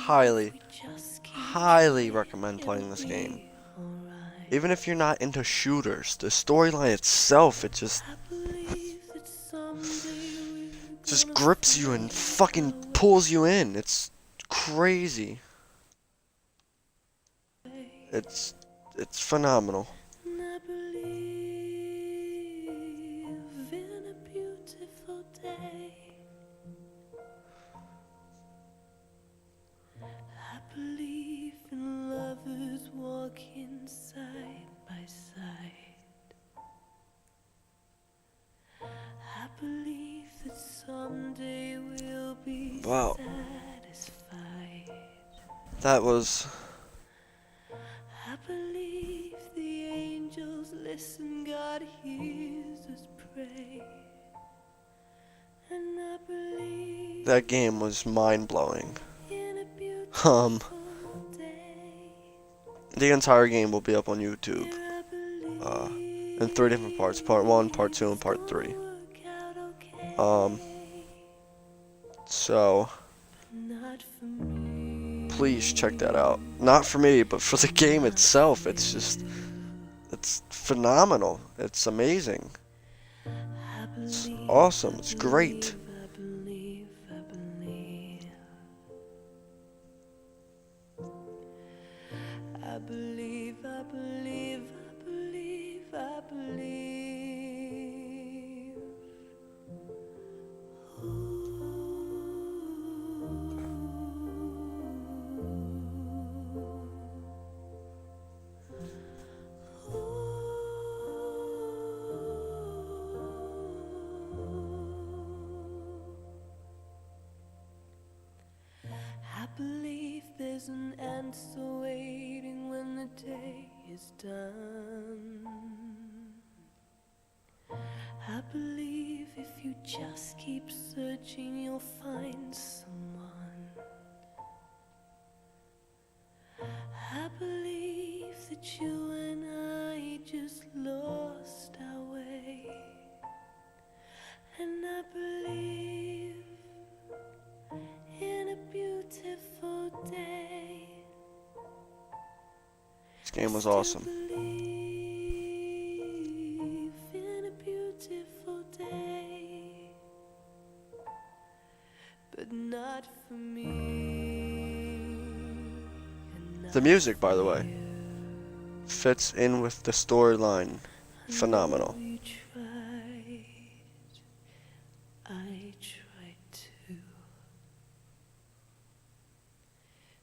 highly recommend playing this game. Even if you're not into shooters, the storyline itself, it just grips you and fucking pulls you in. It's crazy. It's phenomenal. I believe in lovers walking side by side. I believe that someday we'll be satisfied. That was... I believe the angels listen, God hears us pray. And I believe that game was mind-blowing. in a beautiful day. The entire game will be up on YouTube. In 3 different parts. Part 1, Part 2, and Part 3. So... please check that out. Not for me, but for the game itself. It's phenomenal. It's amazing. It's awesome. It's great. I believe. I believe there's an answer waiting when the day is done. I believe if you just keep searching, you'll find someone. I believe that you and I just lost our way. And I believe in a beautiful day. This game was awesome. Believe in a beautiful day, but not for me. The music, by the way, fits in with the storyline. Phenomenal. I tried to.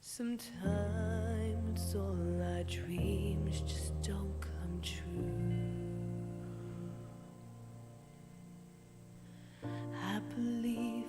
Sometimes all our dreams just don't come true. I believe.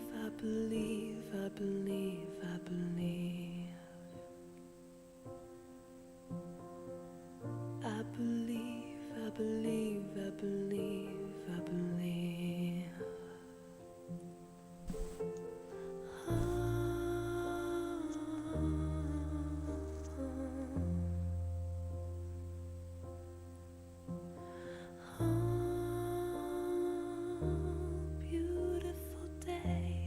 Beautiful day.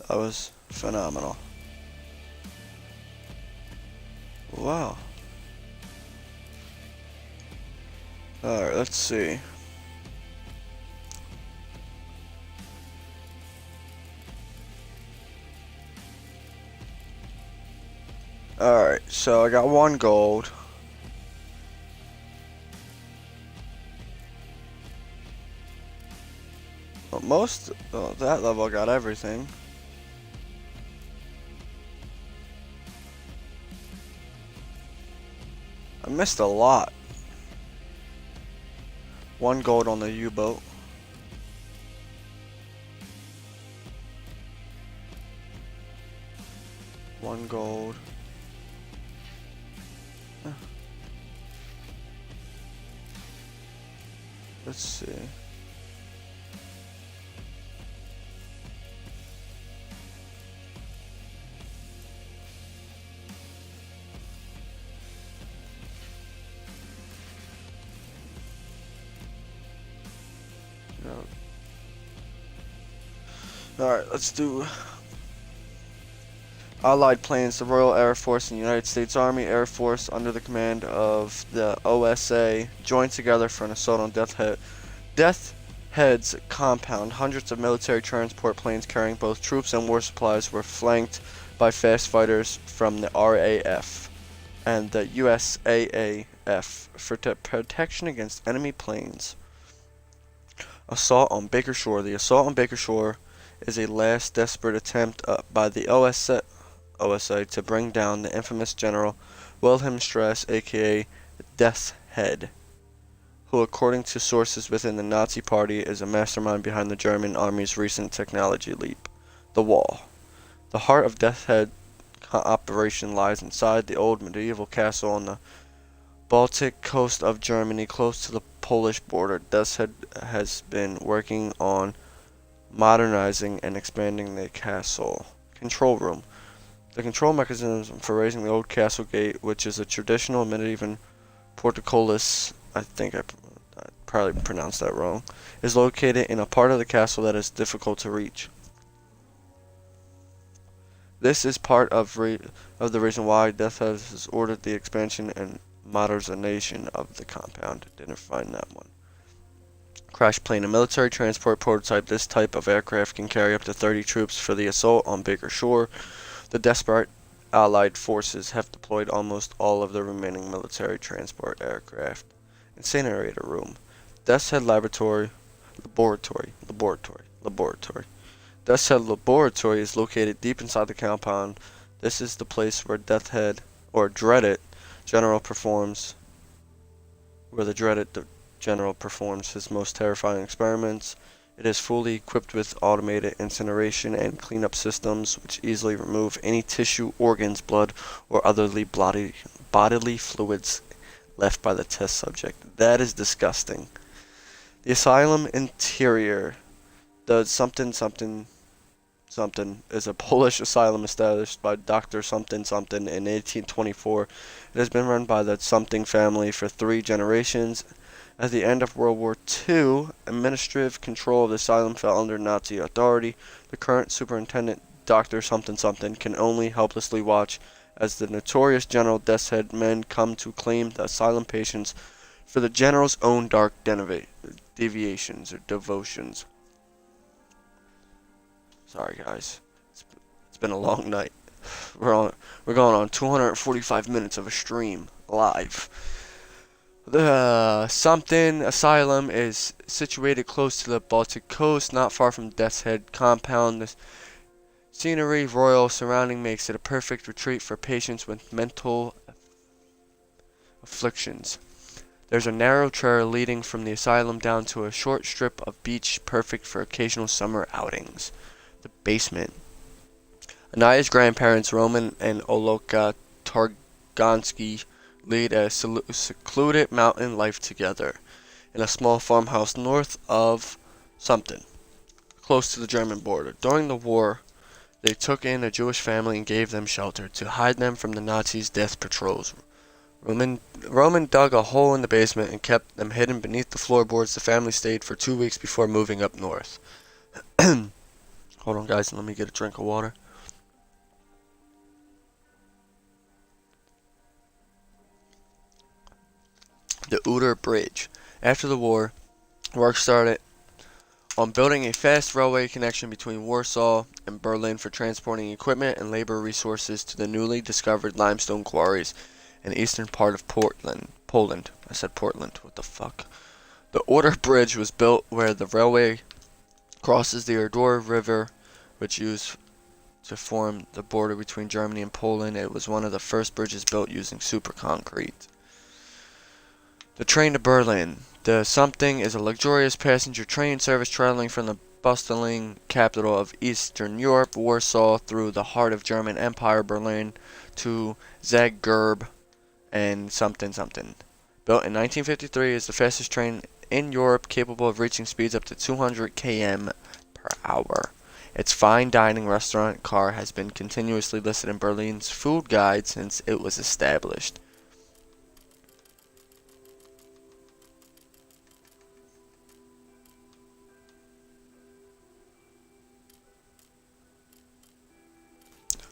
That was phenomenal. Wow. Alright, let's see. Alright, so I got 1 gold. That level I got everything. I missed a lot. 1 gold on the U-boat. $1 gold. Let's see. No. Alright, let's do Allied planes. The Royal Air Force and United States Army Air Force, under the command of the OSA, joined together for an assault on Death Head's compound. Hundreds of military transport planes carrying both troops and war supplies were flanked by fast fighters from the RAF and the USAAF for protection against enemy planes. Assault on Baker Shore. The assault on Baker Shore is a last desperate attempt by the OSA to bring down the infamous General Wilhelm Strass, aka Death's Head, who, according to sources within the Nazi Party, is a mastermind behind the German army's recent technology leap, the Wall. The heart of Death's Head operation lies inside the old medieval castle on the Baltic coast of Germany, close to the Polish border. Death's Head has been working on modernizing and expanding the castle. Control room. The control mechanism for raising the old castle gate, which is a traditional medieval portcullis, I think I probably pronounced that wrong, is located in a part of the castle that is difficult to reach. This is part of the reason why Death has ordered the expansion and modernization of the compound. Didn't find that one. Crash plane. A military transport prototype. This type of aircraft can carry up to 30 troops for the assault on Baker Shore. The desperate Allied forces have deployed almost all of the remaining military transport aircraft. Incinerator room. Death's Head Laboratory. Death's Head Laboratory is located deep inside the compound. This is the place where Death's Head, or Dreaded General performs, his most terrifying experiments. It is fully equipped with automated incineration and cleanup systems, which easily remove any tissue, organs, blood, or otherly bodily fluids left by the test subject. That is disgusting. The asylum interior. The something is a Polish asylum established by Dr. Something Something in 1824. It has been run by the Something family for 3 generations. At the end of World War II, administrative control of the asylum fell under Nazi authority. The current superintendent, Dr. Something Something, can only helplessly watch as the notorious General Death's Head men come to claim the asylum patients for the General's own dark deviations or devotions. Sorry guys, it's been a long night. We're going on 245 minutes of a stream live. The Something Asylum is situated close to the Baltic coast, not far from Death's Head compound. The scenery, royal surrounding, makes it a perfect retreat for patients with mental afflictions. There's a narrow trail leading from the asylum down to a short strip of beach, perfect for occasional summer outings. The basement. Anaya's grandparents, Roman and Oloka Targonsky, lead a secluded mountain life together in a small farmhouse north of Something, close to the German border. During the war, they took in a Jewish family and gave them shelter to hide them from the Nazis' death patrols. Roman dug a hole in the basement and kept them hidden beneath the floorboards. The family stayed for 2 weeks before moving up north. Hold on, guys, and let me get a drink of water. The Uter Bridge. After the war, work started on building a fast railway connection between Warsaw and Berlin for transporting equipment and labor resources to the newly discovered limestone quarries in the eastern part of Poland. I said Portland. What the fuck? The Uter Bridge was built where the railway crosses the Oder River, which used to form the border between Germany and Poland. It was one of the first bridges built using super concrete. The train to Berlin. The Something is a luxurious passenger train service traveling from the bustling capital of Eastern Europe, Warsaw, through the heart of German Empire, Berlin, to Zagreb, and something something. Built in 1953, is the fastest train in Europe capable of reaching speeds up to 200 km per hour. Its fine dining restaurant car has been continuously listed in Berlin's food guide since it was established.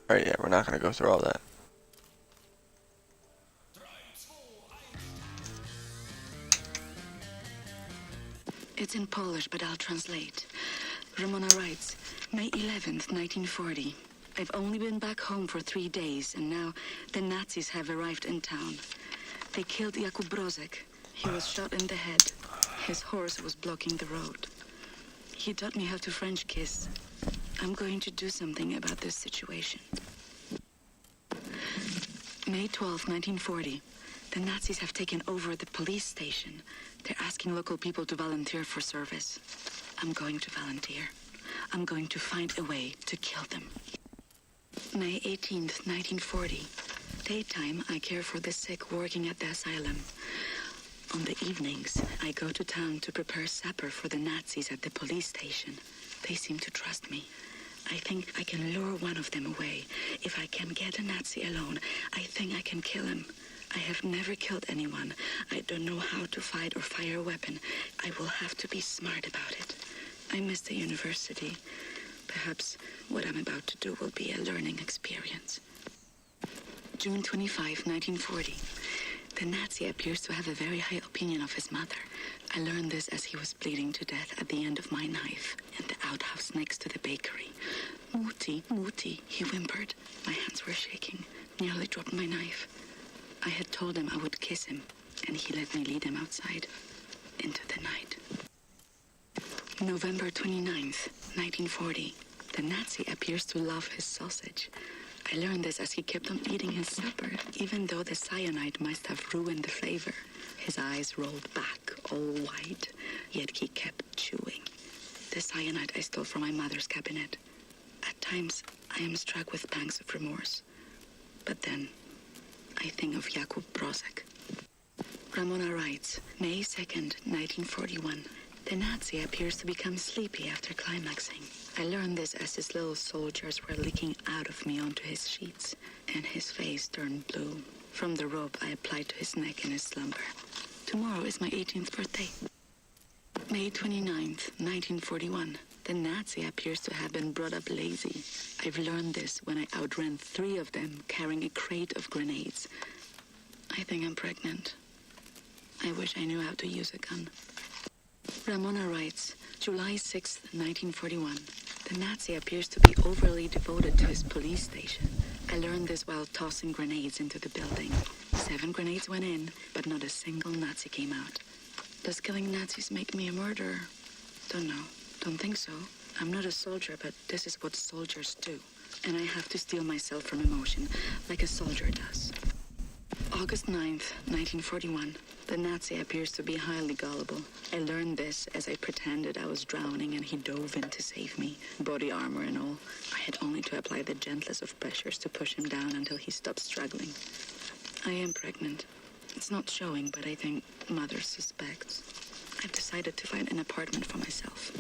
Alright, yeah, we're not going to go through all that. It's in Polish, but I'll translate. Ramona writes, May 11th, 1940. I've only been back home for 3 days, and now the Nazis have arrived in town. They killed Jakub Brozek. He was shot in the head. His horse was blocking the road. He taught me how to French kiss. I'm going to do something about this situation. May 12th, 1940. The Nazis have taken over the police station. They're asking local people to volunteer for service. I'm going to volunteer. I'm going to find a way to kill them. May 18th, 1940. Daytime, I care for the sick working at the asylum. On the evenings, I go to town to prepare supper for the Nazis at the police station. They seem to trust me. I think I can lure one of them away. If I can get a Nazi alone, I think I can kill him. I have never killed anyone. I don't know how to fight or fire a weapon. I will have to be smart about it. I miss the university. Perhaps what I'm about to do will be a learning experience. June 25, 1940. The Nazi appears to have a very high opinion of his mother. I learned this as he was bleeding to death at the end of my knife in the outhouse next to the bakery. Mutti, Mutti, he whimpered. My hands were shaking, nearly dropped my knife. I had told him I would kiss him, and he let me lead him outside into the night. November 29th, 1940. The Nazi appears to love his sausage. I learned this as he kept on eating his supper, even though the cyanide must have ruined the flavor. His eyes rolled back, all white, yet he kept chewing. The cyanide I stole from my mother's cabinet. At times, I am struck with pangs of remorse. But then, I think of Jakub Brozek. Ramona writes, May 2nd, 1941. The Nazi appears to become sleepy after climaxing. I learned this as his little soldiers were leaking out of me onto his sheets, and his face turned blue. From the rope I applied to his neck in his slumber. Tomorrow is my 18th birthday. May 29th, 1941. The Nazi appears to have been brought up lazy. I've learned this when I outran 3 of them carrying a crate of grenades. I think I'm pregnant. I wish I knew how to use a gun. Ramona writes, July 6th, 1941. The Nazi appears to be overly devoted to his police station. I learned this while tossing grenades into the building. 7 grenades went in, but not a single Nazi came out. Does killing Nazis make me a murderer? Don't know. Don't think so. I'm not a soldier, but this is what soldiers do. And I have to steel myself from emotion, like a soldier does. August 9th, 1941. The Nazi appears to be highly gullible. I learned this as I pretended I was drowning and he dove in to save me, body armor and all. I had only to apply the gentlest of pressures to push him down until he stopped struggling. I am pregnant. It's not showing, but I think mother suspects. I've decided to find an apartment for myself.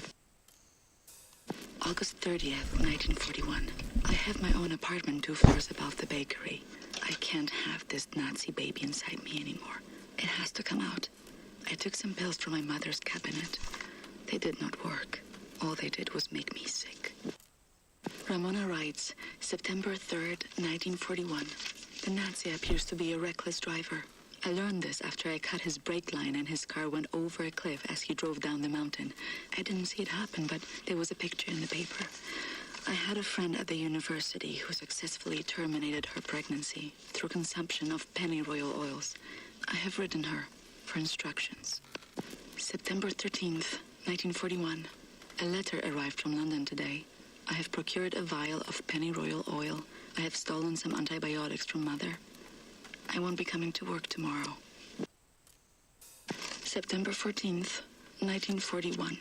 August 30th, 1941. I have my own apartment 2 floors above the bakery. I can't have this Nazi baby inside me anymore. It has to come out. I took some pills from my mother's cabinet. They did not work. All they did was make me sick. Ramona writes, September 3rd, 1941. The Nazi appears to be a reckless driver. I learned this after I cut his brake line and his car went over a cliff as he drove down the mountain. I didn't see it happen, but there was a picture in the paper. I had a friend at the university who successfully terminated her pregnancy through consumption of pennyroyal oils. I have written her for instructions. September 13th, 1941. A letter arrived from London today. I have procured a vial of pennyroyal oil. I have stolen some antibiotics from Mother. I won't be coming to work tomorrow. September 14th, 1941.